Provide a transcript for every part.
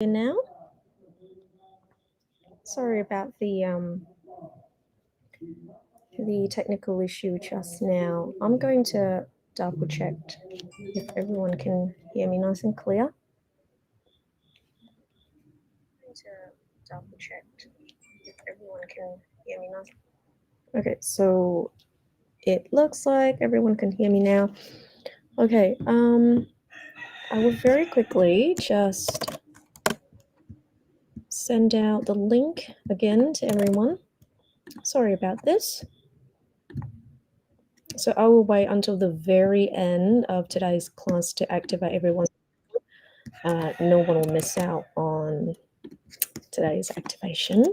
Now, sorry about the technical issue just now. I'm going to double check if everyone can hear me nice and clear. Okay, so it looks like everyone can hear me now. Okay, I will very quickly just send out the link again to everyone. Sorry about this. So I will wait until the very end of today's class to activate everyone. No one will miss out on today's activation.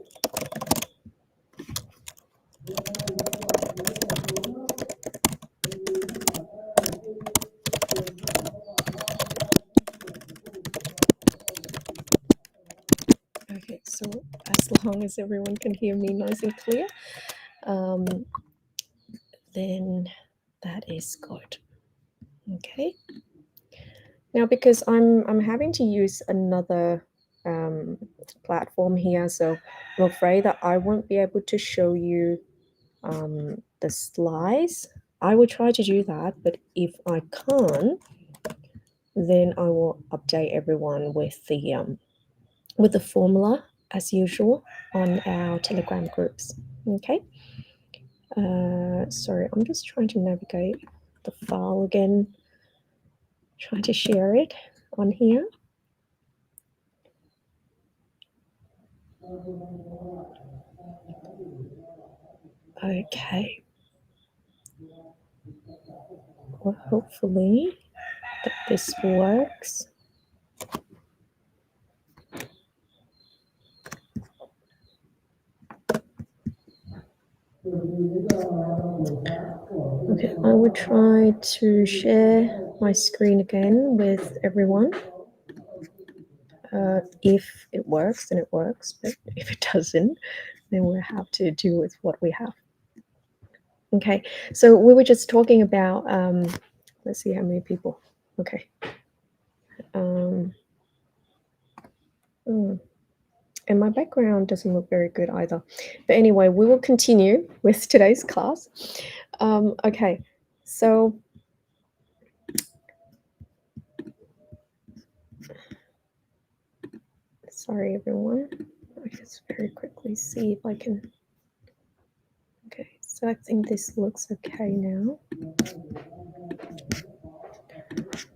Okay, so as long as everyone can hear me nice and clear, then that is good. Okay. Now, because I'm having to use another platform here, so I'm afraid that I won't be able to show you the slides. I will try to do that, but if I can't, then I will update everyone with the formula as usual on our Telegram groups. Okay. Sorry, I'm just trying to navigate the file again, trying to share it on here. Okay. Well, hopefully that this works. Okay, I will try to share my screen again with everyone. If it works, then it works, but if it doesn't, then we'll have to do with what we have. Okay, so we were just talking about, let's see how many people. Okay. And my background doesn't look very good either. But anyway, we will continue with today's class. Okay, so sorry, everyone. I just very quickly see if I can. Okay, so I think this looks okay now.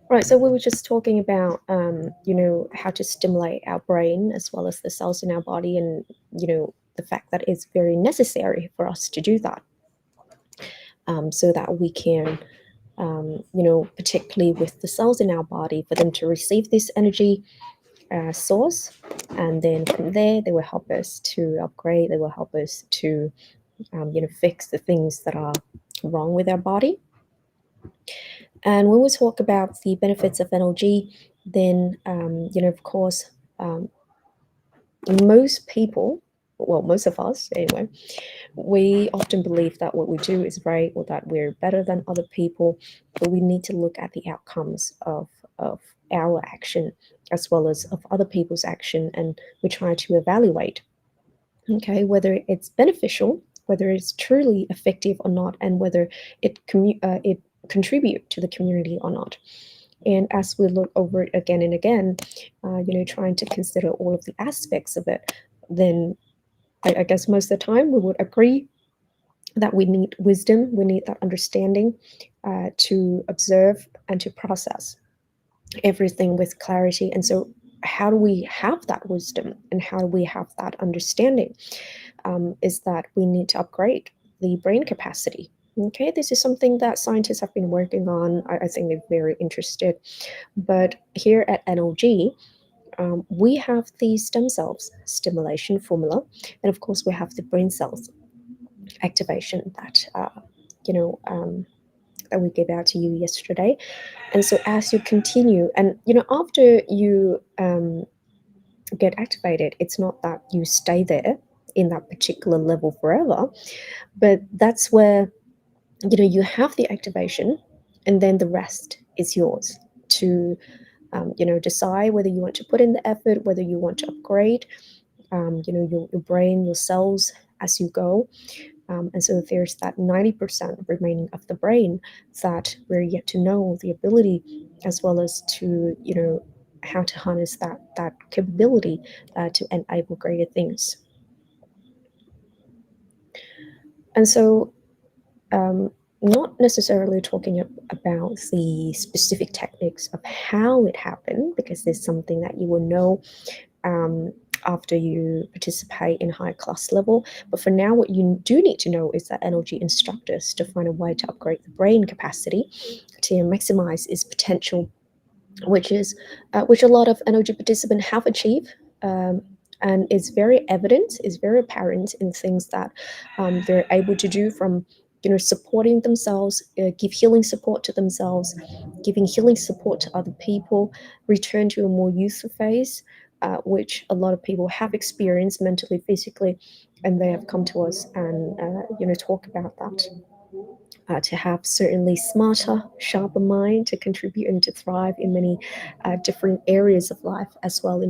Right, so we were just talking about, how to stimulate our brain as well as the cells in our body, and, the fact that it's very necessary for us to do that, so that we can, particularly with the cells in our body, for them to receive this energy source, and then from there, they will help us to upgrade, they will help us to, fix the things that are wrong with our body. And when we talk about the benefits of NLG, then, of course, most people, well, most of us anyway, we often believe that what we do is right, or that we're better than other people, but we need to look at the outcomes of our action as well as of other people's action, and we try to evaluate, okay, whether it's beneficial, whether it's truly effective or not, and whether it contribute to the community or not. And as we look over it again and again, trying to consider all of the aspects of it, then I guess most of the time we would agree that we need wisdom, we need that understanding to observe and to process everything with clarity. And so how do we have that wisdom and how do we have that understanding? Is that we need to upgrade the brain capacity. Okay, this is something that scientists have been working on. I think they're very interested. But here at NLG, we have the stem cells stimulation formula, and of course we have the brain cells activation that that we gave out to you yesterday. And so as you continue, and after you get activated, it's not that you stay there in that particular level forever, but that's where you have the activation, and then the rest is yours to decide whether you want to put in the effort, whether you want to upgrade, your brain, your cells as you go. And so there's that 90% remaining of the brain that we're yet to know the ability, as well as to, how to harness that capability to enable greater things. And so, um, not necessarily talking about the specific techniques of how it happened, because there's something that you will know um, after you participate in high class level. But for now, what you do need to know is that NLG instructors to find a way to upgrade the brain capacity to maximize its potential, which a lot of NLG participants have achieved. And it's very evident, it's very apparent in things that they're able to do, from supporting themselves, give healing support to themselves, giving healing support to other people, return to a more youthful phase, which a lot of people have experienced mentally, physically, and they have come to us and talk about that. To have certainly smarter, sharper mind to contribute and to thrive in many different areas of life, as well,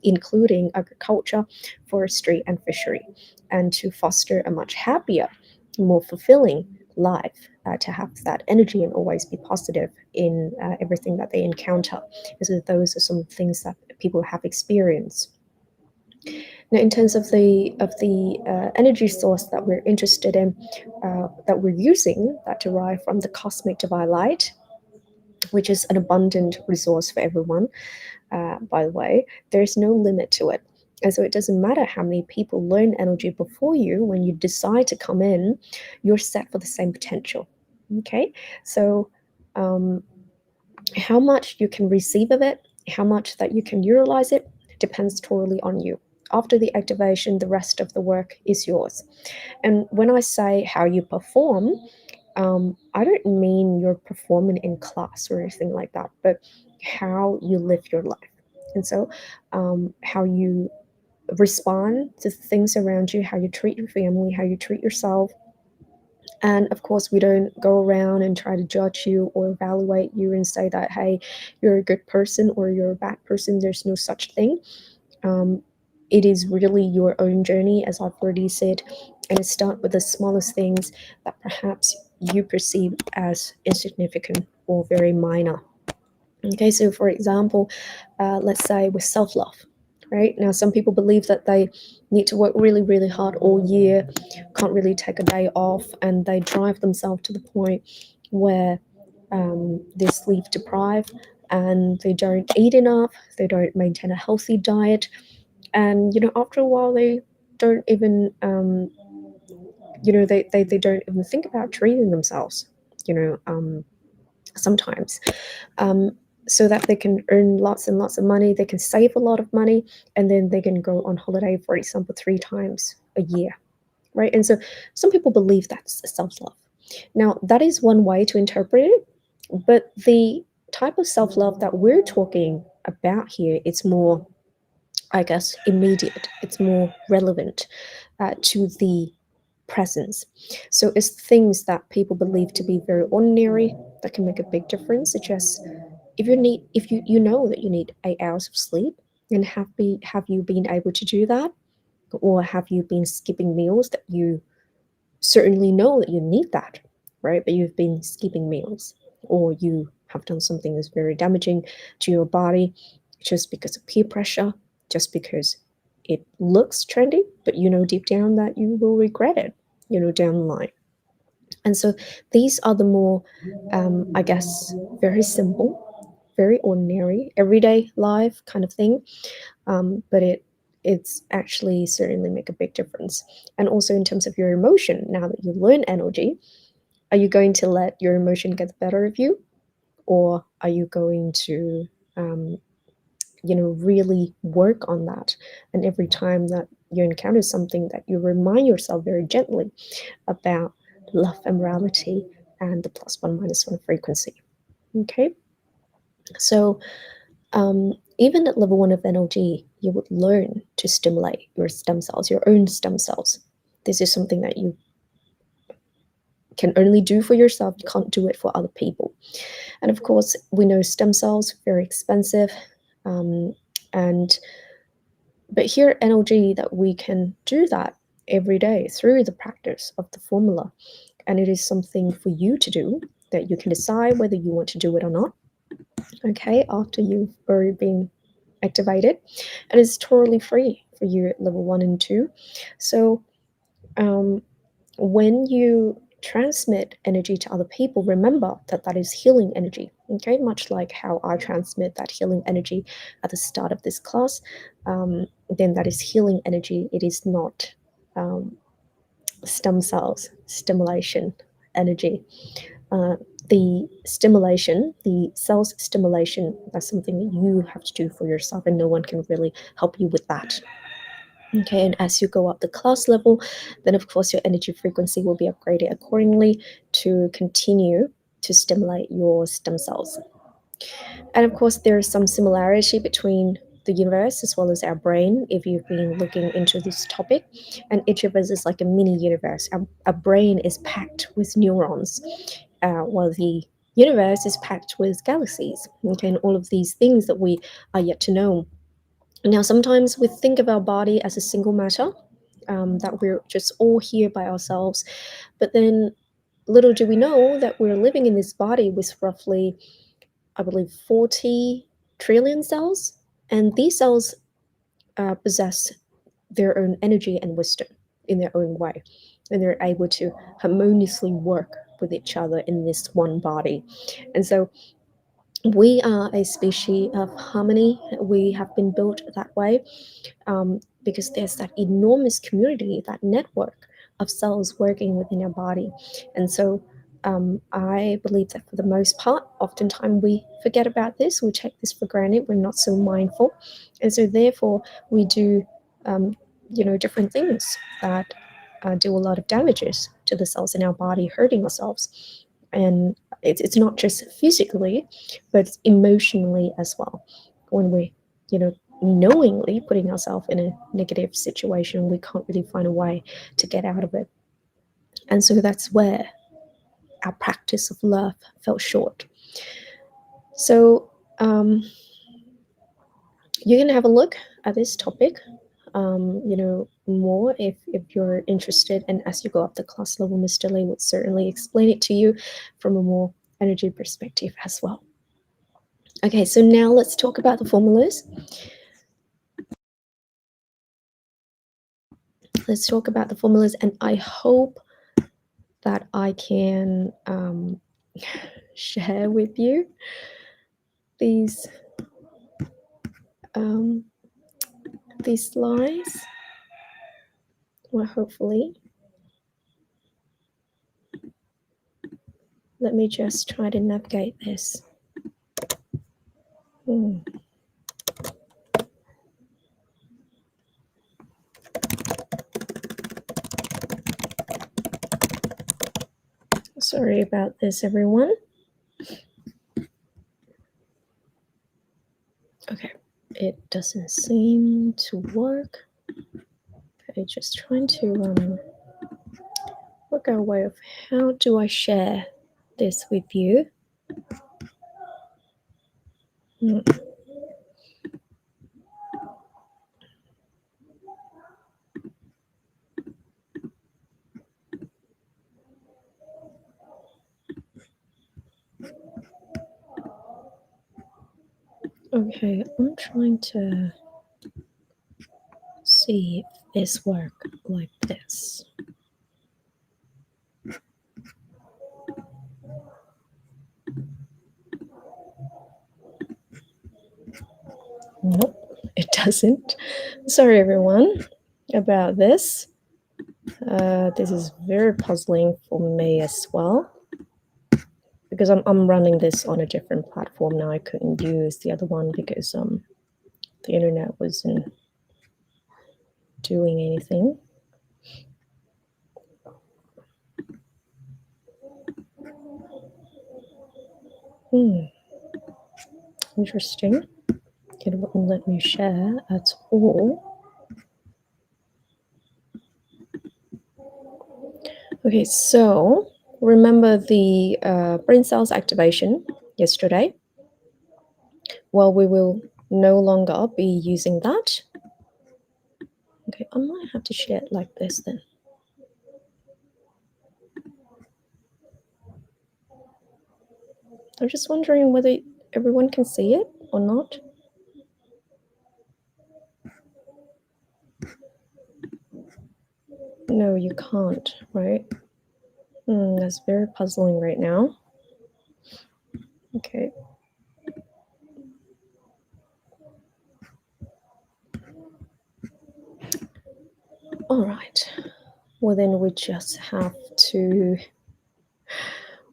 including agriculture, forestry, and fishery, and to foster a much happier, more fulfilling life. To have that energy and always be positive in everything that they encounter. So those are some things that people have experienced. Now, in terms of the energy source that we're interested in, that we're using, that derive from the cosmic divine light, which is an abundant resource for everyone. By the way, there's no limit to it. And so it doesn't matter how many people learn energy before you. When you decide to come in, you're set for the same potential. Okay, so um, how much you can receive of it, how much that you can utilize it, depends totally on you. After the activation, the rest of the work is yours. And when I say how you perform, I don't mean you're performing in class or anything like that, but how you live your life. And so, how you respond to things around you, how you treat your family, how you treat yourself. And of course, we don't go around and try to judge you or evaluate you and say that, hey, you're a good person or you're a bad person. There's no such thing. Um, it is really your own journey, as I've already said, and it starts with the smallest things that perhaps you perceive as insignificant or very minor. Okay, so for example, let's say with self love, right? Now, some people believe that they need to work really, really hard all year, can't really take a day off, and they drive themselves to the point where they're sleep deprived and they don't eat enough, they don't maintain a healthy diet, and after a while they don't even they don't even think about treating themselves, you know sometimes, um, so that they can earn lots and lots of money, they can save a lot of money, and then they can go on holiday, for example, 3 times a year, right? And so some people believe that's self-love. Now, that is one way to interpret it, but the type of self-love that we're talking about here, it's more, I guess, immediate. It's more relevant to the presence. So it's things that people believe to be very ordinary that can make a big difference, such as if you know that you need 8 hours of sleep, and have you been able to do that, or have you been skipping meals that you certainly know that you need that, right? But you've been skipping meals, or you have done something that's very damaging to your body just because of peer pressure, just because it looks trendy, but you know deep down that you will regret it, down the line. And so these are the more, I guess, very simple, very ordinary, everyday life kind of thing. But it's actually certainly make a big difference. And also in terms of your emotion, now that you learn energy, are you going to let your emotion get the better of you, or are you going to um, really work on that? And every time that you encounter something, that you remind yourself very gently about love and morality and the plus one minus one frequency. Okay, so even at level 1 of NLG, you would learn to stimulate your stem cells, your own stem cells. This is something that you can only do for yourself, you can't do it for other people. And of course, we know stem cells very expensive, and but here NLG that we can do that every day through the practice of the formula, and it is something for you to do that you can decide whether you want to do it or not. Okay, after you've already been activated, and it's totally free for you at level 1 and 2. So when you transmit energy to other people, remember that that is healing energy. Okay, much like how I transmit that healing energy at the start of this class, then that is healing energy. It is not stem cells stimulation energy. The stimulation, the cells stimulation, that's something that you have to do for yourself, and no one can really help you with that. Okay, and as you go up the class level, then of course your energy frequency will be upgraded accordingly to continue to stimulate your stem cells. And of course, there's some similarity between the universe as well as our brain, if you've been looking into this topic. And each of us is like a mini universe. Our brain is packed with neurons, while the universe is packed with galaxies. Okay, and all of these things that we are yet to know. Now, sometimes we think of our body as a single matter, that we're just all here by ourselves. But then little do we know that we're living in this body with roughly, I believe, 40 trillion cells. And these cells possess their own energy and wisdom in their own way. And they're able to harmoniously work with each other in this one body. And so we are a species of harmony. We have been built that way, because there's that enormous community, that network of cells working within our body. And so I believe that for the most part, oftentimes we forget about this, we take this for granted, we're not so mindful. And so therefore we do, different things that do a lot of damages to the cells in our body, hurting ourselves. And it's not just physically, but emotionally as well. When we, knowingly putting ourselves in a negative situation, we can't really find a way to get out of it. And so that's where our practice of love fell short. So you can have a look at this topic, more if you're interested. And as you go up the class level, Mr. Lee would certainly explain it to you from a more energy perspective as well. Okay, so now let's talk about the formulas. Let's talk about the formulas, and I hope that I can share with you these slides. Well, hopefully. Let me just try to navigate this. Sorry about this, everyone. Okay, it doesn't seem to work. Okay, just trying to work out a way of how do I share this with you. Okay, I'm trying to see if this works like this. Nope, it doesn't. Sorry, everyone, about this. This is very puzzling for me as well, because I'm running this on a different platform now. I couldn't use the other one because the internet wasn't doing anything. Interesting. It wouldn't let me share at all. Okay, so remember the brain cells activation yesterday? Well, we will no longer be using that. Okay, I might have to share it like this then. I'm just wondering whether everyone can see it or not. No, you can't, right? That's very puzzling right now. Okay. All right. Well, then we just have to,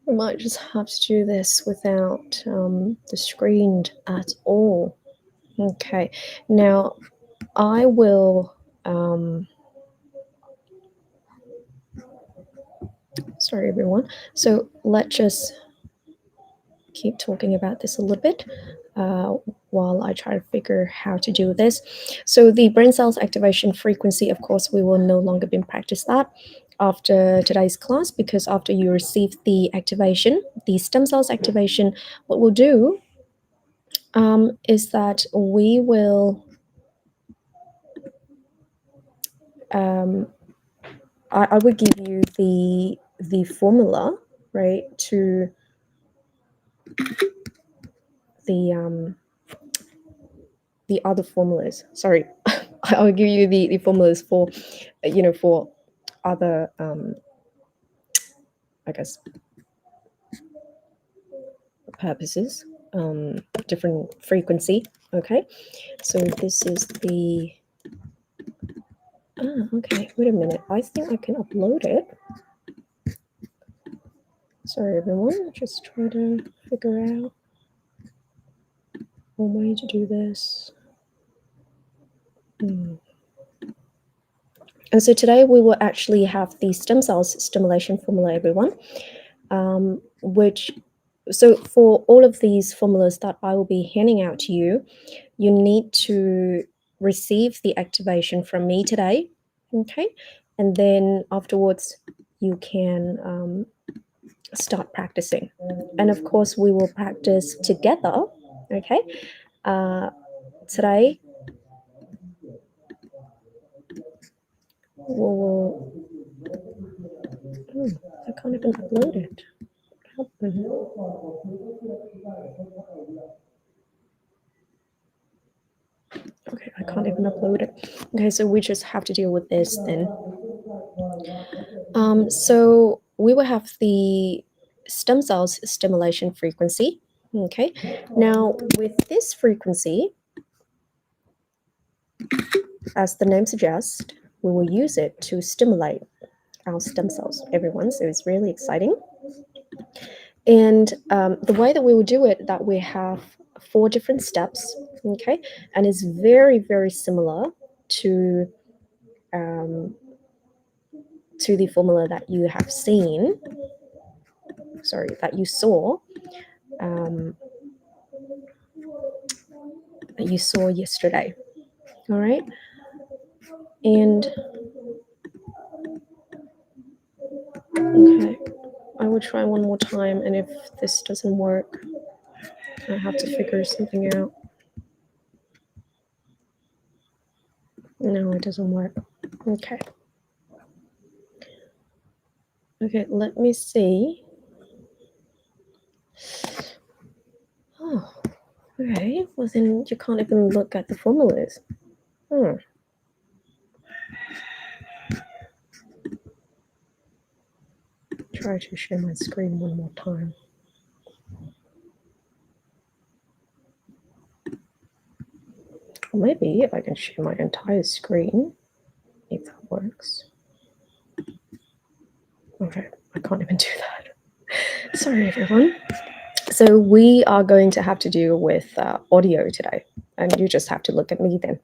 we might just have to do this without the screen at all. Okay. Now, I will, sorry, everyone. So let's just keep talking about this a little bit while I try to figure how to do this. So the brain cells activation frequency, of course, we will no longer be practice that after today's class, because after you receive the activation, the stem cells activation, what we'll do is that we will I will give you the formula, right, to the other formulas. Sorry, I'll give you the formulas for, for other, I guess, purposes, different frequency. Okay, so this is the. Okay, wait a minute. I think I can upload it. Sorry, everyone. Just try to figure out one way to do this. And so today we will actually have the stem cells stimulation formula, everyone, which, so for all of these formulas that I will be handing out to you, you need to receive the activation from me today, okay? And then afterwards you can start practicing. And of course we will practice together, okay? Today we'll, I can't even upload it. Okay, I can't even upload it. Okay, so we just have to deal with this then. So we will have the stem cells stimulation frequency. Okay, now with this frequency, as the name suggests, we will use it to stimulate our stem cells, everyone. So it's really exciting. And the way that we will do it, that we have 4 different steps, okay, and it's very, very similar to the formula that you have seen, sorry, that you saw, yesterday. All right, and okay, I will try one more time, and if this doesn't work, I have to figure something out. No, it doesn't work. Okay. Okay, let me see. Oh, okay. Well, then you can't even look at the formulas. Try to share my screen one more time. Or maybe if I can share my entire screen, if that works. Okay, I can't even do that. Sorry, everyone. So we are going to have to deal with audio today, and you just have to look at me then.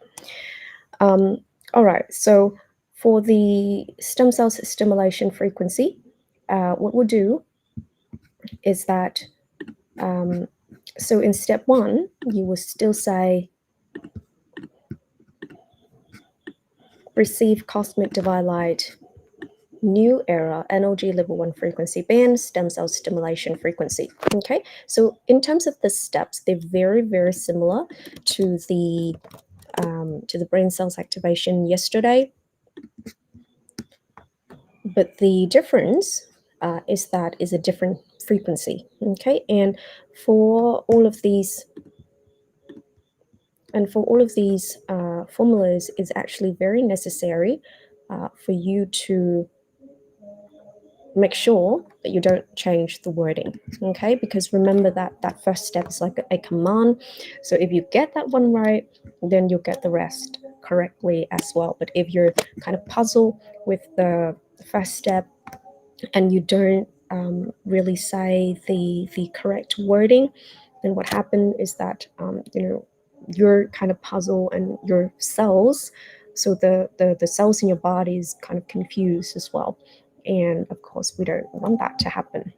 All right, so for the stem cells stimulation frequency, what we'll do is that, so in step 1, you will still say, receive cosmic divine light new era NLG level 1 frequency band, stem cell stimulation frequency. Okay, so in terms of the steps, they're very, very similar to the brain cells activation yesterday, but the difference is that is a different frequency. Okay, and for all of these formulas, is actually very necessary for you to make sure that you don't change the wording. Okay, because remember that first step is like a command. So if you get that one right, then you'll get the rest correctly as well. But if you're kind of puzzled with the first step and you don't really say the correct wording, then what happened is that you're kind of puzzled, and your cells, so the cells in your body is kind of confused as well. And of course, we don't want that to happen.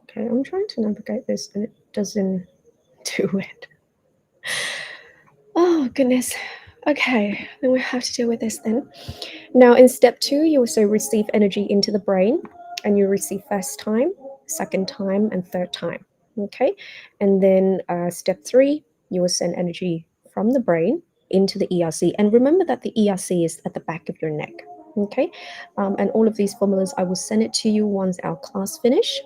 Okay, I'm trying to navigate this and it doesn't do it. Oh goodness. Okay, then we have to deal with this then. Now in step 2, you also receive energy into the brain, and you receive first time, second time, and third time. Okay, and then step 3, you will send energy from the brain into the ERC. And remember that the ERC is at the back of your neck. Okay, and all of these formulas, I will send it to you once our class finish.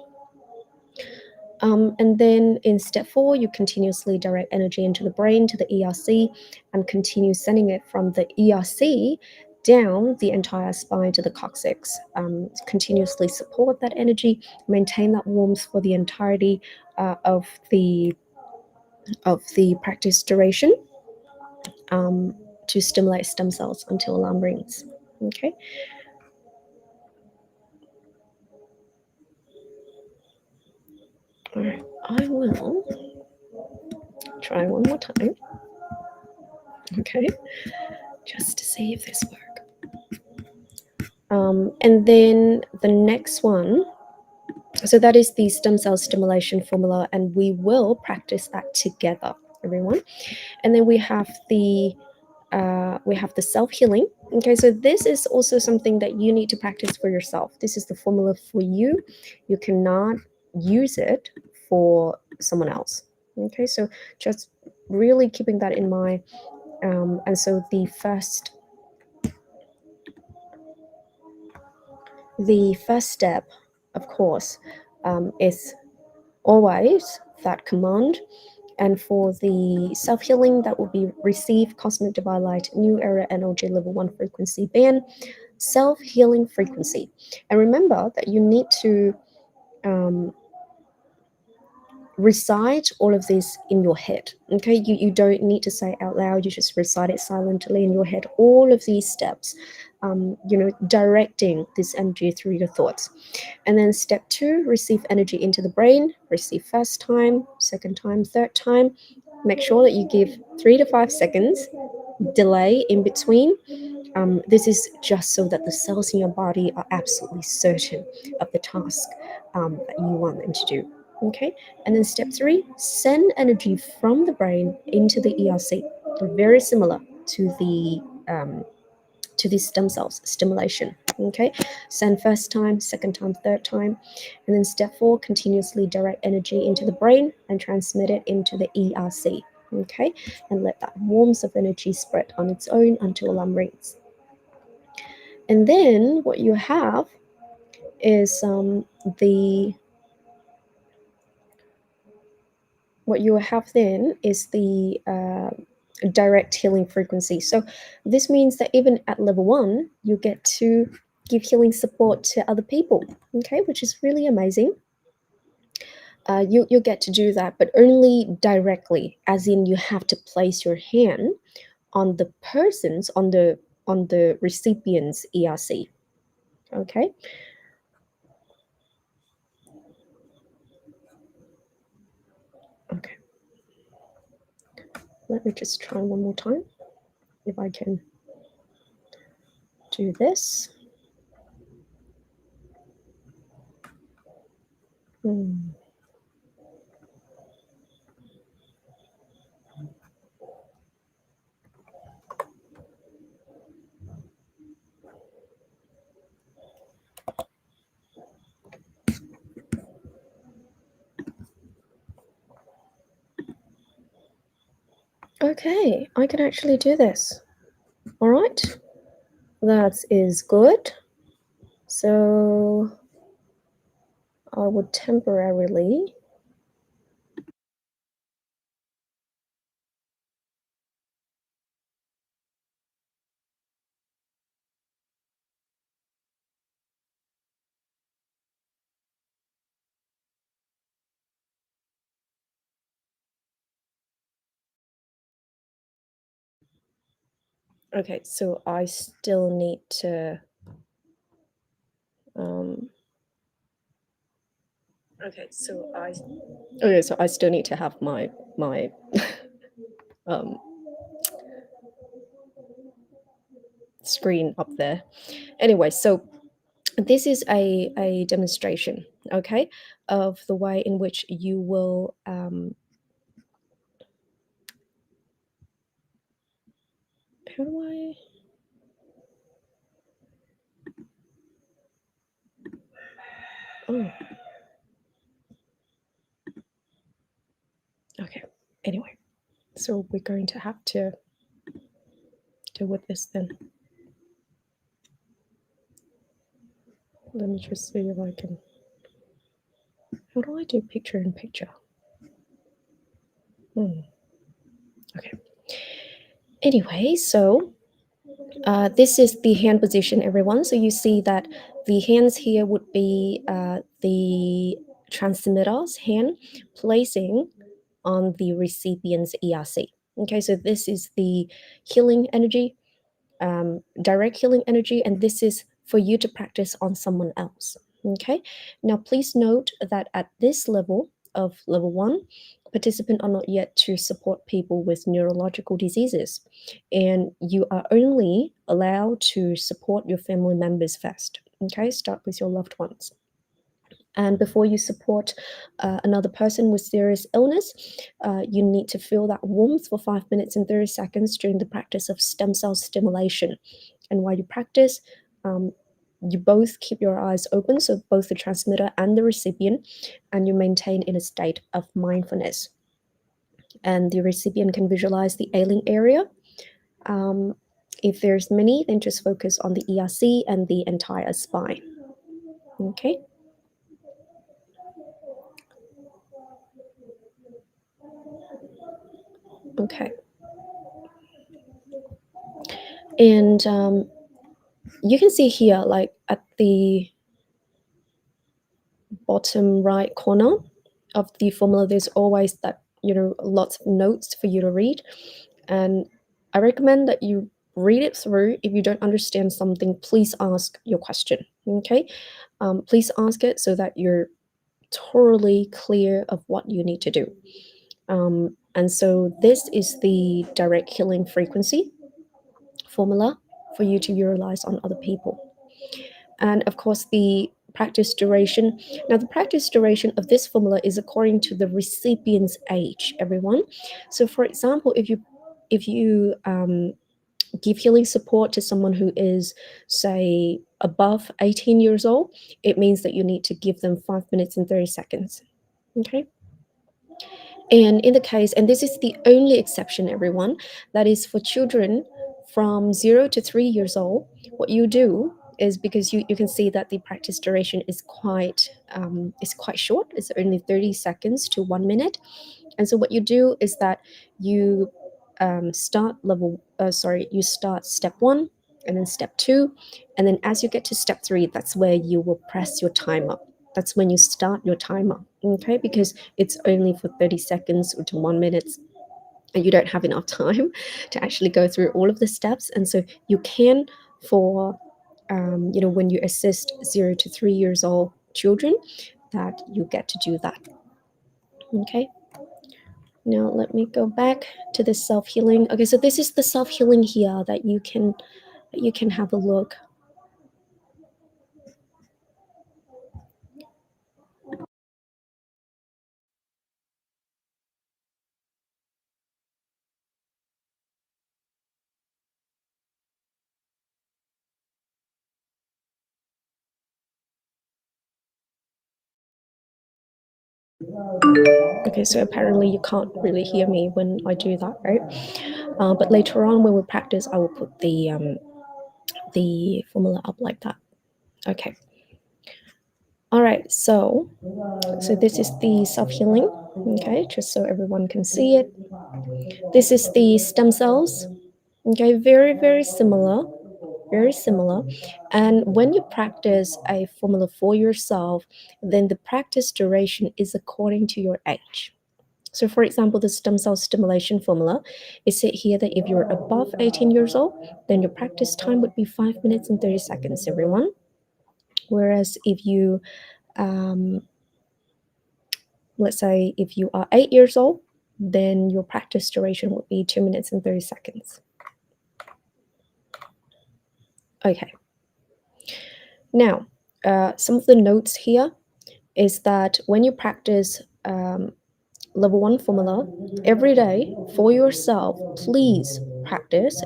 And then in step 4, you continuously direct energy into the brain to the ERC and continue sending it from the ERC down the entire spine to the coccyx. Continuously support that energy, maintain that warmth for the entirety of the practice duration, to stimulate stem cells until alarm rings. Okay. All right. I will try one more time. Okay. Just to see if this works. And then the next one, so that is the stem cell stimulation formula, and we will practice that together, everyone. And then we have the self-healing. Okay, so this is also something that you need to practice for yourself. This is the formula for you. You cannot use it for someone else. Okay, so just really keeping that in mind. And so the first step, of course, is always that command. And for the self-healing, that will be receive cosmic divine light, new era NLG level 1 frequency band, self-healing frequency. And remember that you need to recite all of this in your head. Okay, you don't need to say it out loud, you just recite it silently in your head, all of these steps, directing this energy through your thoughts. And then step 2, receive energy into the brain. Receive first time, second time, third time. Make sure that you give 3 to 5 seconds delay in between. This is just so that the cells in your body are absolutely certain of the task that you want them to do. Okay, and then step 3, send energy from the brain into the ERC. Very similar to the stem cells stimulation. Okay, send first time, second time, third time. And then step 4, continuously direct energy into the brain and transmit it into the ERC. Okay, and let that warmth of energy spread on its own until alarm rings. And then what you have is the direct healing frequency. So this means that even at level 1, you get to give healing support to other people, okay, which is really amazing. You get to do that, but only directly, as in you have to place your hand on the person's, on the recipient's ERC. Okay. Okay. Let me just try one more time if I can do this. Okay, I can actually do this. All right, that is good. So I would temporarily. Okay, so I still need to. Um, okay, so I. Okay, so I still need to have my um, screen up there. Anyway, so this is a demonstration, okay, of the way in which you will. How do I? Oh, okay. Anyway, so we're going to have to deal with this then. Let me just see if I can. How do I do picture in picture? Hmm. Okay. Anyway, so this is the hand position, everyone. So you see that the hands here would be the transmitter's hand placing on the recipient's ERC. Okay, so this is the healing energy, direct healing energy, and this is for you to practice on someone else. Okay, now please note that at this level of level one, participants are not yet to support people with neurological diseases, and you are only allowed to support your family members first. Okay, start with your loved ones. And before you support another person with serious illness, you need to feel that warmth for 5 minutes and 30 seconds during the practice of stem cell stimulation. And while you practice, um, you both keep your eyes open, so both the transmitter and the recipient, and you maintain in a state of mindfulness. And the recipient can visualize the ailing area. Um, if there's many, then just focus on the ERC and the entire spine. Okay. Okay. And you can see here, like at the bottom right corner of the formula, there's always that, lots of notes for you to read. And I recommend that you read it through. If you don't understand something, please ask your question. Okay. Please ask it so that you're totally clear of what you need to do. And so this is the direct healing frequency formula for you to utilize on other people. And of course, the practice duration. Now, the practice duration of this formula is according to the recipient's age, everyone. So, for example, if you give healing support to someone who is, say, above 18 years old, it means that you need to give them 5 minutes and 30 seconds. Okay. And in the case, and this is the only exception, everyone, that is for children from 0 to 3 years old, what you do is, because you can see that the practice duration is quite short. It's only 30 seconds to 1 minute. And so what you do is that you you start step one and then step two. And then as you get to step three, that's where you will press your timer. That's when you start your timer, okay? Because it's only for 30 seconds to 1 minute, and you don't have enough time to actually go through all of the steps. And so you can, for, when you assist 0 to 3 years old children, that you get to do that, okay? Now let me go back to the self-healing. Okay, so this is the self-healing here that you can have a look. Okay, so apparently you can't really hear me when I do that, right? But later on when we practice, I will put the formula up like that. Okay. All right, so this is the self-healing, okay, just so everyone can see it. This is the stem cells, okay, very similar, very similar. And when you practice a formula for yourself, then the practice duration is according to your age. So for example, the stem cell stimulation formula, it said here that if you're above 18 years old, then your practice time would be 5 minutes and 30 seconds, everyone. Whereas if you let's say if you are 8 years old, then your practice duration would be 2 minutes and 30 seconds. Okay. Now, some of the notes here is that when you practice level 1 formula every day for yourself, please practice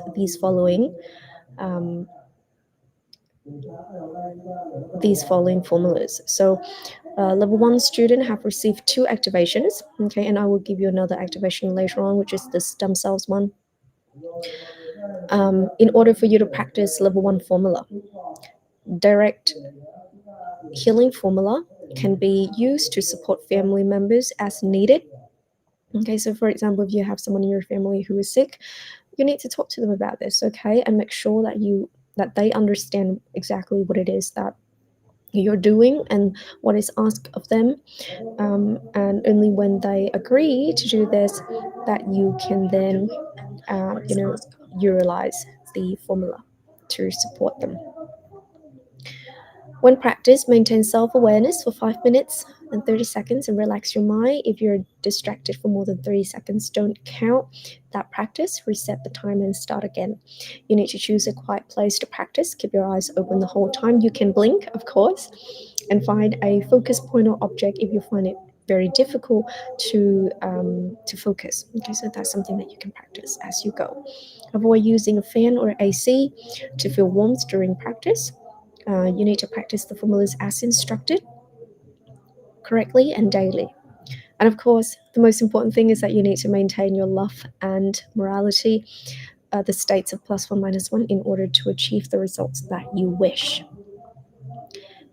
um, these following formulas. So level 1 student have received 2 activations, okay, and I will give you another activation later on, which is the stem cells one. In order for you to practice level 1 formula, direct healing formula can be used to support family members as needed. Okay, so for example, if you have someone in your family who is sick, you need to talk to them about this, okay, and make sure that they understand exactly what it is that you're doing and what is asked of them. And only when they agree to do this, that you can then, utilize the formula to support them. When practice, maintain self awareness for 5 minutes and 30 seconds and relax your mind. If you're distracted for more than 30 seconds, don't count that practice. Reset the time and start again. You need to choose a quiet place to practice. Keep your eyes open the whole time. You can blink, of course, and find a focus point or object if you find it very difficult to focus. Okay, so that's something that you can practice as you go. Avoid using a fan or AC to feel warmth during practice. You need to practice the formulas as instructed correctly and daily. And of course, the most important thing is that you need to maintain your love and morality, the states of plus one, minus one, in order to achieve the results that you wish.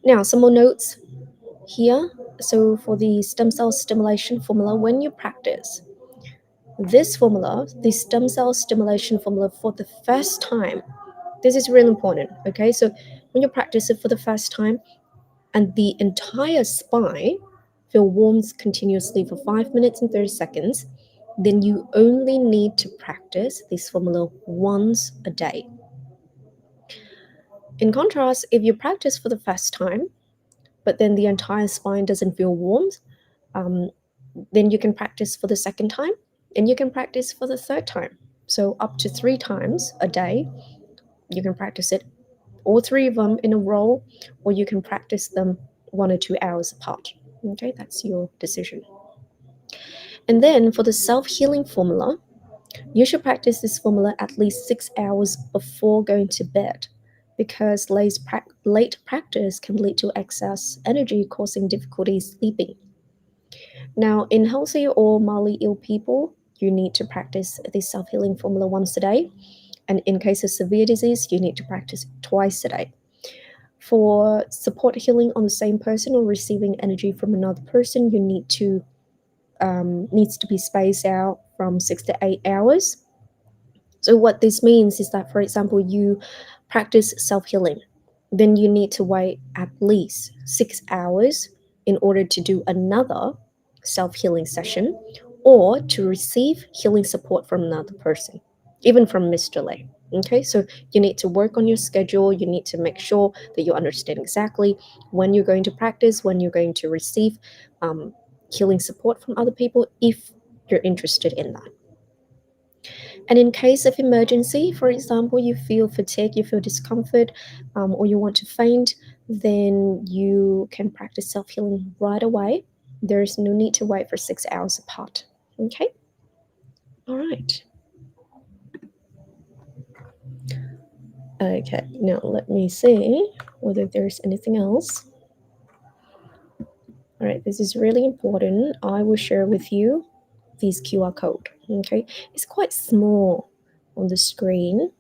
Now, some more notes here. So, for the stem cell stimulation formula, when you practice this formula, the stem cell stimulation formula for the first time, this is really important. Okay, so when you practice it for the first time, and the entire spine feel warms continuously for 5 minutes and 30 seconds, then you only need to practice this formula once a day. In contrast, if you practice for the first time, but then the entire spine doesn't feel warm, um, then you can practice for the second time and you can practice for the third time. So, up to 3 times a day, you can practice it, all 3 of them in a row, or you can practice them 1 or 2 hours apart. Okay, that's your decision. And then for the self healing formula, you should practice this formula at least 6 hours before going to bed because late practice can lead to excess energy, causing difficulty sleeping. Now, in healthy or mildly ill people, you need to practice the self healing formula once a day. And in case of severe disease, you need to practice twice a day. For support healing on the same person or receiving energy from another person, you needs to be spaced out from 6 to 8 hours. So what this means is that, for example, you practice self-healing, then you need to wait at least 6 hours in order to do another self-healing session or to receive healing support from another person, even from Mr. Lay. Okay, so you need to work on your schedule. You need to make sure that you understand exactly when you're going to practice, when you're going to receive healing support from other people, if you're interested in that. And in case of emergency, for example, you feel fatigue, you feel discomfort, or you want to faint, then you can practice self healing right away. There is no need to wait for 6 hours apart. Okay? All right. Okay, now let me see whether there's anything else. All right, this is really important. I will share with you this QR code. Okay, it's quite small on the screen,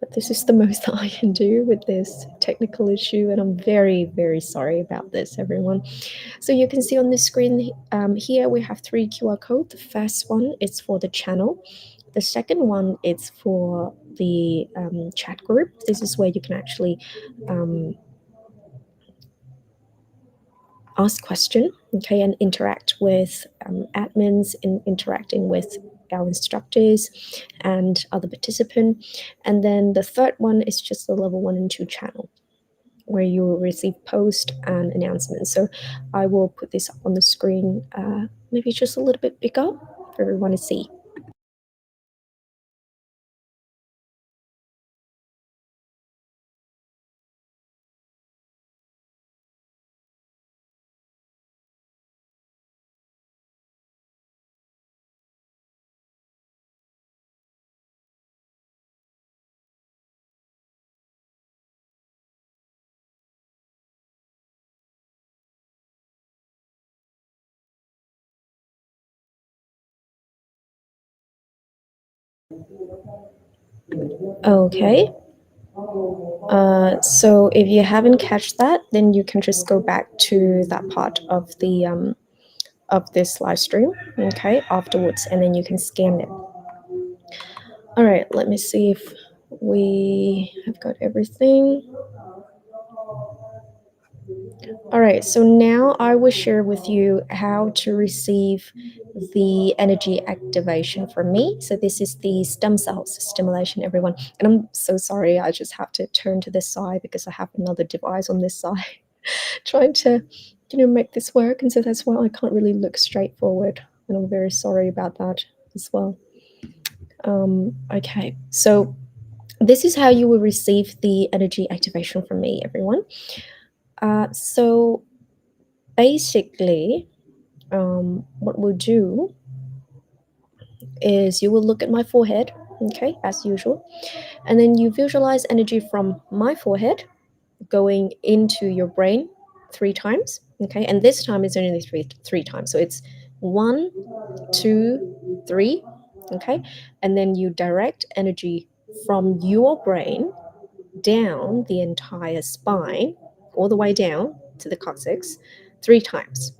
but this is the most that I can do with this technical issue, and I'm very, very sorry about this, everyone. So you can see on the screen here we have 3 QR codes. The first one is for the channel. The second one is for the chat group. This is where you can actually ask question, okay, and interact with admins, interacting with our instructors and other participants. And then the third one is just the level 1 and 2 channel, where you will receive post and announcements. So I will put this up on the screen, maybe just a little bit bigger for everyone to see. Okay. So if you haven't catch that, then you can just go back to that part of this live stream, okay, afterwards, and then you can scan it. All right, let me see if we have got everything. All right, so now I will share with you how to receive the energy activation from me. So this is the stem cells stimulation, everyone. And I'm so sorry, I just have to turn to this side because I have another device on this side trying to, make this work. And so that's why I can't really look straight forward. And I'm very sorry about that as well. Okay, so this is how you will receive the energy activation from me, everyone. So basically, what we'll do is you will look at my forehead, okay, as usual, and then you visualize energy from my forehead going into your brain 3 times, okay, and this time is only three times, so it's 1, 2, 3, okay, and then you direct energy from your brain down the entire spine, all the way down to the coccyx 3 times.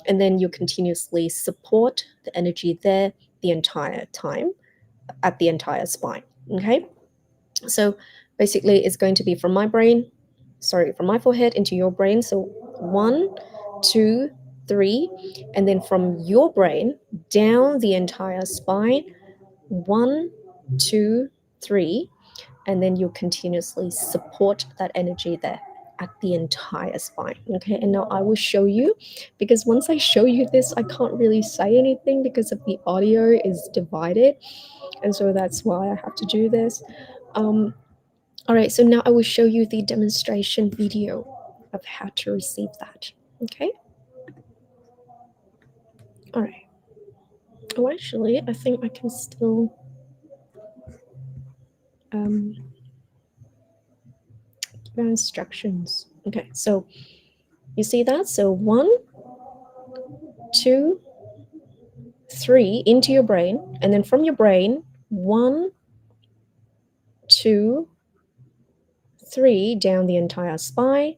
And then you continuously support the energy there the entire time at the entire spine. Okay. So basically, it's going to be from from my forehead into your brain. So 1, 2, 3, and then from your brain down the entire spine 1, 2, 3, and then you continuously support that energy there at the entire spine. Okay, and now I will show you, because once I show you this, I can't really say anything because of the audio is divided, and so that's why I have to do this. All right, so now I will show you the demonstration video of how to receive that. Okay. All right. Oh, actually, I think I can still give instructions. Okay, so you see that? So 1, 2, 3 into your brain, and then from your brain 1, 2, 3 down the entire spine.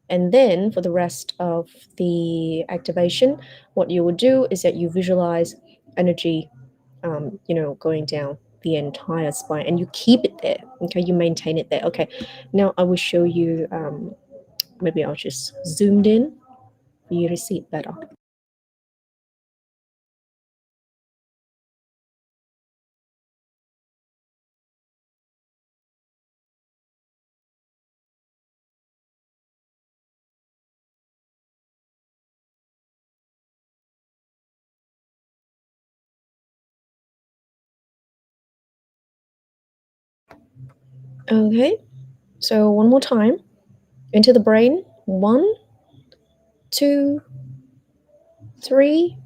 And then for the rest of the activation, what you would do is that you visualize energy, going down the entire spine, and you keep it there. Okay, you maintain it there. Okay, now I will show you. Maybe I'll just zoomed in for you to see it better. Okay, so one more time into the brain. 1, 2, 3,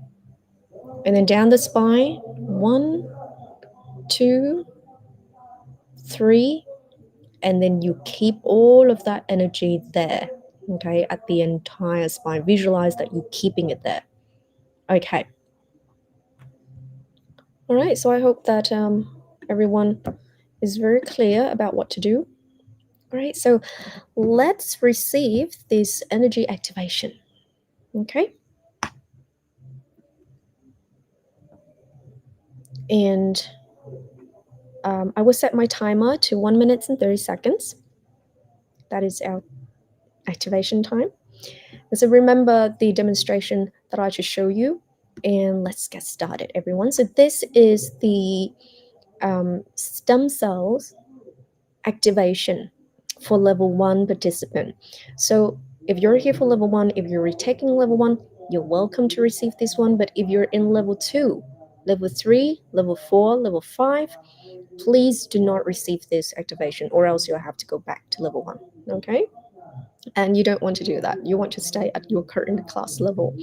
and then down the spine. 1, 2, 3, and then you keep all of that energy there. okay, at the entire spine. Visualize that you're keeping it there. Okay. All right, so I hope that everyone is very clear about what to do. All right, so let's receive this energy activation. Okay. And I will set my timer to 1 minute and 30 seconds. That is our activation time. So remember the demonstration that I just showed you, and let's get started, everyone. So this is the stem cells activation for level 1 participant. So if you're here for level 1, if you're retaking level 1, you're welcome to receive this one. But if you're in level 2, level 3, level 4, level 5, please do not receive this activation, or else you'll have to go back to level 1. Okay? And you don't want to do that. You want to stay at your current class level.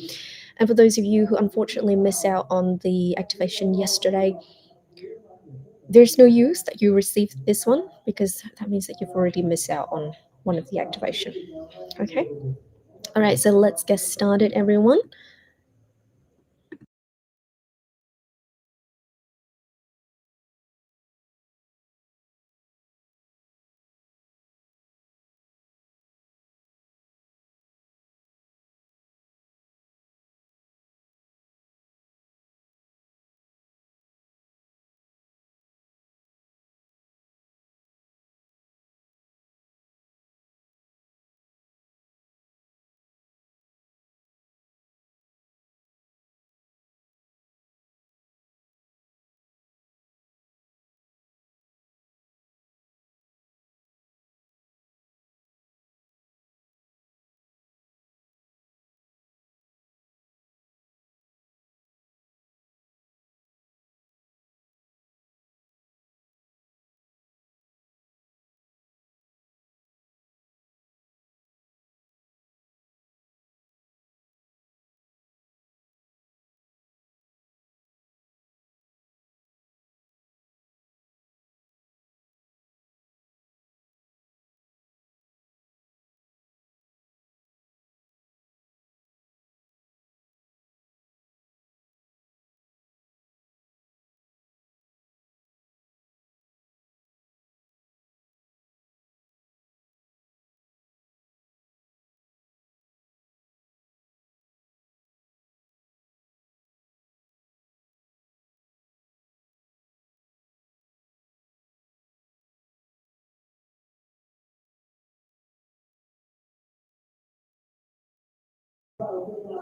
And for those of you who unfortunately miss out on the activation yesterday, there's no use that you received this one, because that means that you've already missed out on one of the activation. Okay? All right, so let's get started, everyone.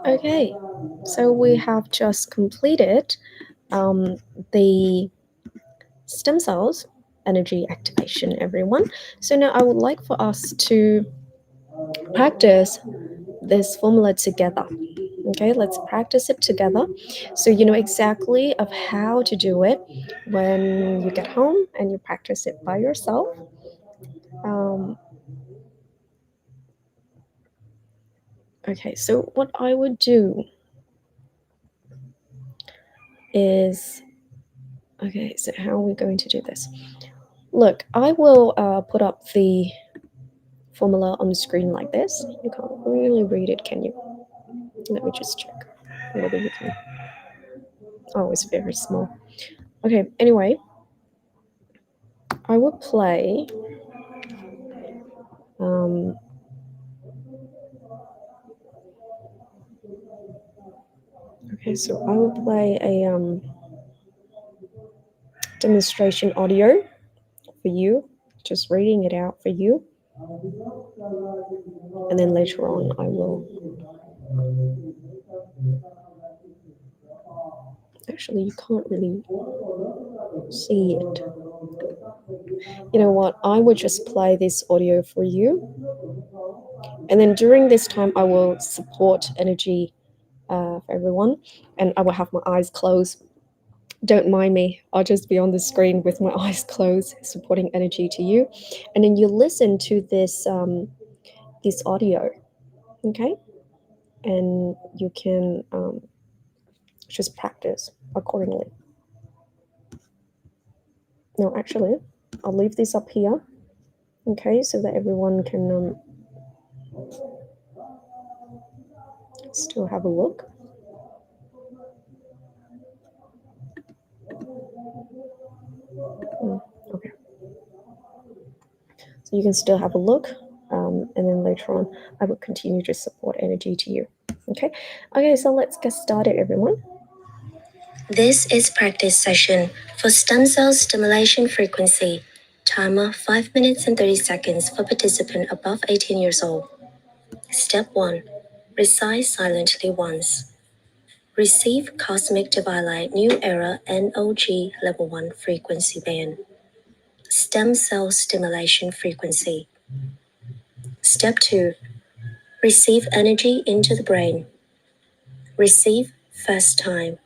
Okay, so we have just completed the stem cells energy activation, everyone. So now I would like for us to practice this formula together. Okay, let's practice it together so you know exactly of how to do it when you get home and you practice it by yourself. um, okay, so what I would do is, okay, so how are we going to do this? Look, I will put up the formula on the screen like this. You can't really read it, can you? Let me just check whether you can. Oh, it's very small. Okay, anyway, I will play um, okay, so I will play a demonstration audio for you, just reading it out for you, and then later on I will, actually you can't really see it. You know what, I will just play this audio for you, and then during this time I will support energy for everyone, and I will have my eyes closed. Don't mind me, I'll just be on the screen with my eyes closed, supporting energy to you, and then you listen to this audio. Okay, and you can just practice accordingly. No, actually, I'll leave this up here, okay, so that everyone can still have a look. Okay. So you can still have a look, and then later on, I will continue to support energy to you. Okay. Okay. So let's get started, everyone. This is practice session for stem cell stimulation frequency. Timer 5 minutes and 30 seconds for participant above 18 years old. Step 1. Recite silently once. Receive Cosmic Divine Light New Era NOG Level 1 frequency band. Stem cell stimulation frequency. Step 2. Receive energy into the brain. Receive first time.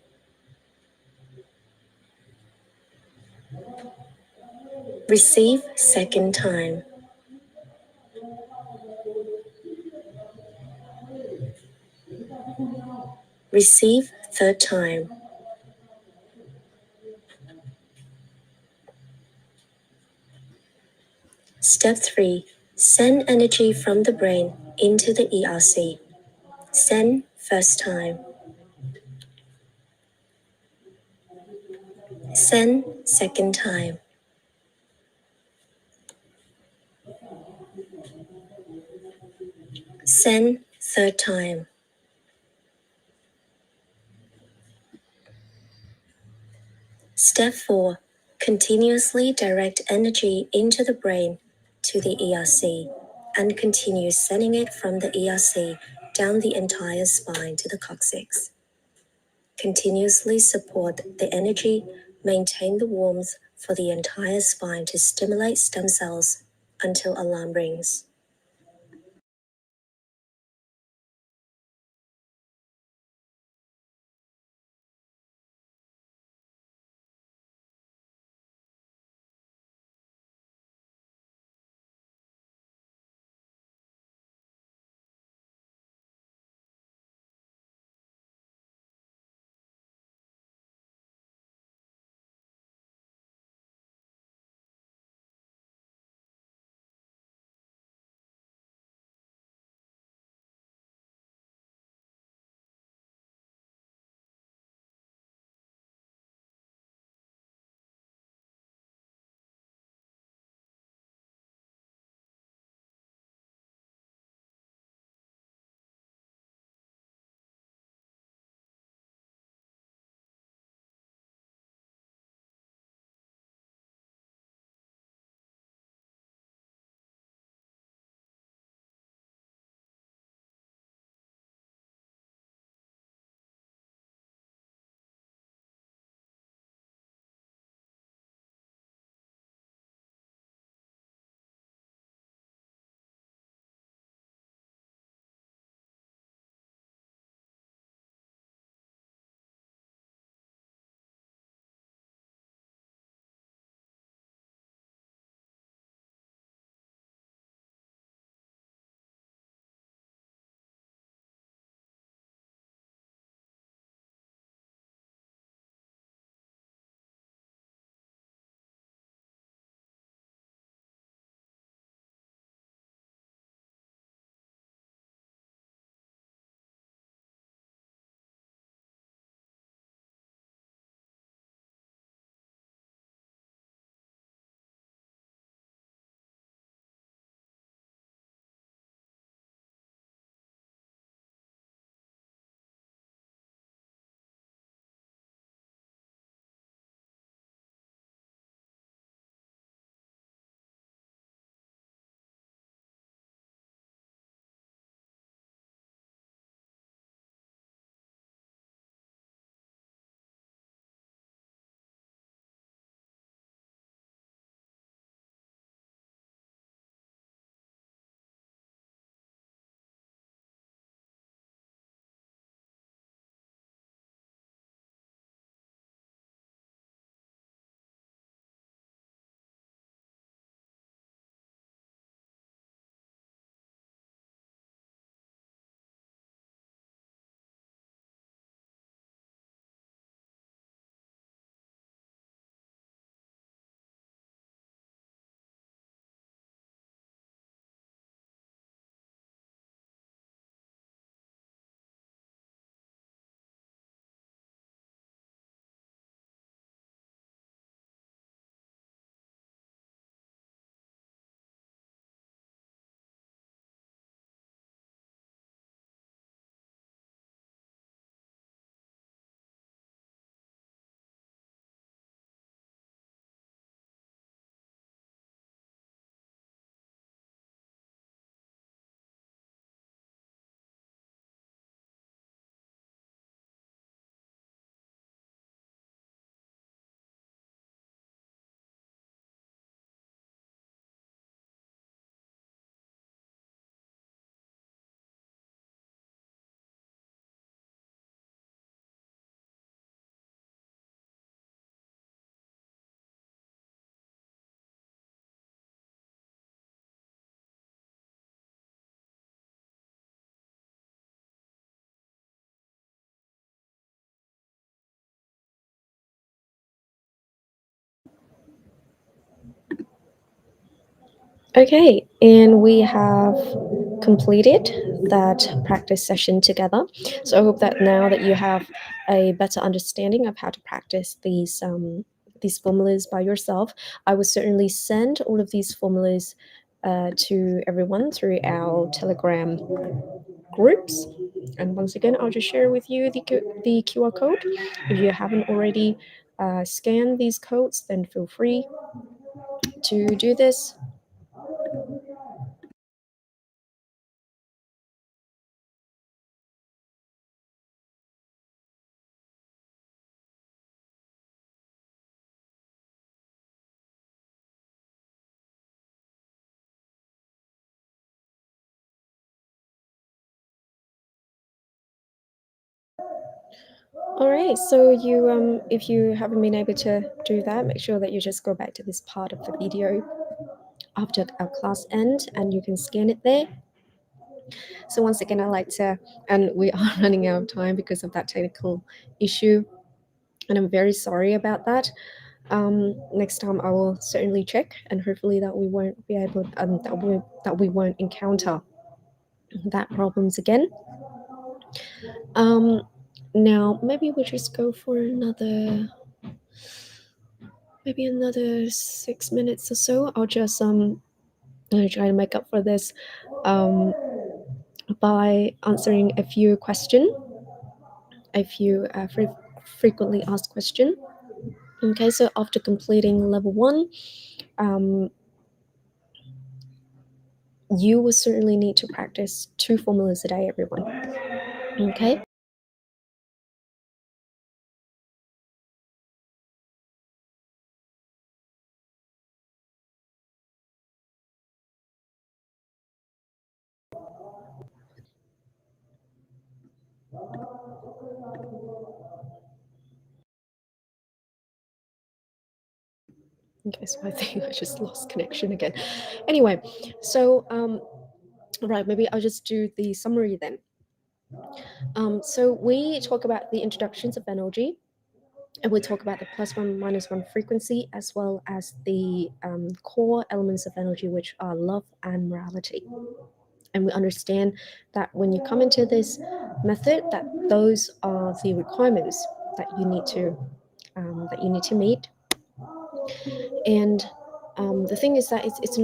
Receive second time. Receive third time. Step 3. Send energy from the brain into the ERC. Send first time. Send second time. Send third time. Step 4. Continuously direct energy into the brain to the ERC and continue sending it from the ERC down the entire spine to the coccyx. Continuously support the energy, maintain the warmth for the entire spine to stimulate stem cells until alarm rings. Okay, and we have completed that practice session together. So I hope that now that you have a better understanding of how to practice these formulas by yourself, I will certainly send all of these formulas to everyone through our Telegram groups. And once again, I'll just share with you the QR code. If you haven't already scanned these codes, then feel free to do this. All right, so if you haven't been able to do that, make sure that you just go back to this part of the video after our class end, and you can scan it there. So once again, I like to, and we are running out of time because of that technical issue, and I'm very sorry about that. Next time, I will certainly check, and hopefully that we won't be able, that we won't encounter that problems again. Um, Now maybe we'll just go for another 6 minutes or so. I'll try to make up for this um, by answering a few frequently asked question. Okay, so after completing level one, um, you will certainly need to practice 2 formulas a day, everyone. Okay. Okay, so I think I just lost connection again. Anyway, so right, maybe I'll just do the summary then. So we talk about the introductions of energy, and we talk about the plus one, minus one frequency, as well as the core elements of energy, which are love and morality. And we understand that when you come into this method, that those are the requirements that you need to meet. And the thing is that it's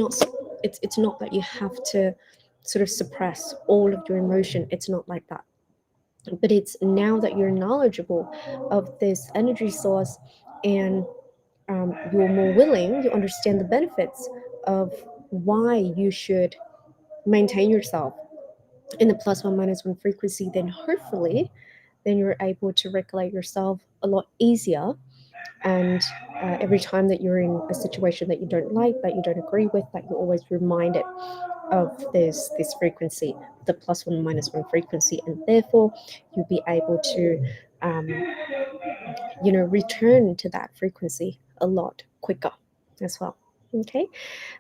not that you have to sort of suppress all of your emotion. It's not like that. But it's now that you're knowledgeable of this energy source, and you're more willing, you understand the benefits of why you should maintain yourself in the plus one minus one frequency, then hopefully then you're able to regulate yourself a lot easier. And every time that you're in a situation that you don't like, that you don't agree with, that you're always reminded of this frequency, the plus one minus one frequency, and therefore you'll be able to um, return to that frequency a lot quicker as well. Okay,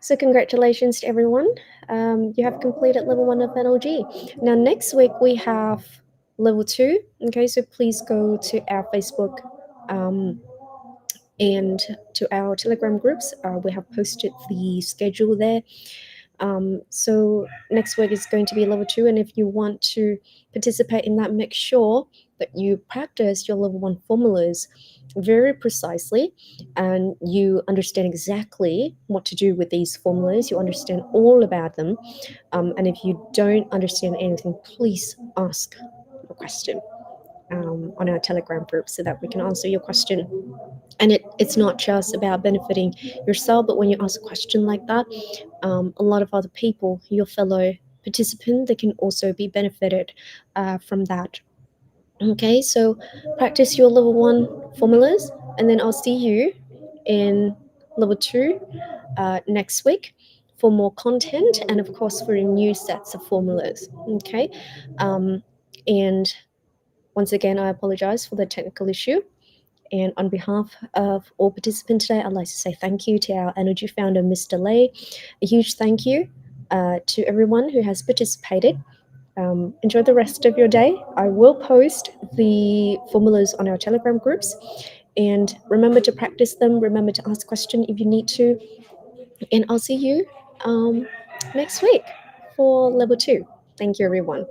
so congratulations to everyone. You have completed level one of NLG. Now next week we have level two. Okay, so please go to our Facebook um, and to our Telegram groups. We have posted the schedule there. So next week is going to be level two, and if you want to participate in that, make sure that you practice your level one formulas very precisely, and you understand exactly what to do with these formulas. You understand all about them, and if you don't understand anything, please ask a question on our Telegram group so that we can answer your question. And it's not just about benefiting yourself, but when you ask a question like that, a lot of other people, your fellow participant, they can also be benefited from that. Okay, so practice your level one formulas, and then I'll see you in level two next week for more content, and of course for new sets of formulas. Okay, and once again, I apologize for the technical issue. And on behalf of all participants today, I'd like to say thank you to our energy founder, Mr. Lay. A huge thank you to everyone who has participated. Enjoy the rest of your day. I will post the formulas on our Telegram groups. And remember to practice them. Remember to ask questions if you need to. And I'll see you um, next week for level 2. Thank you, everyone.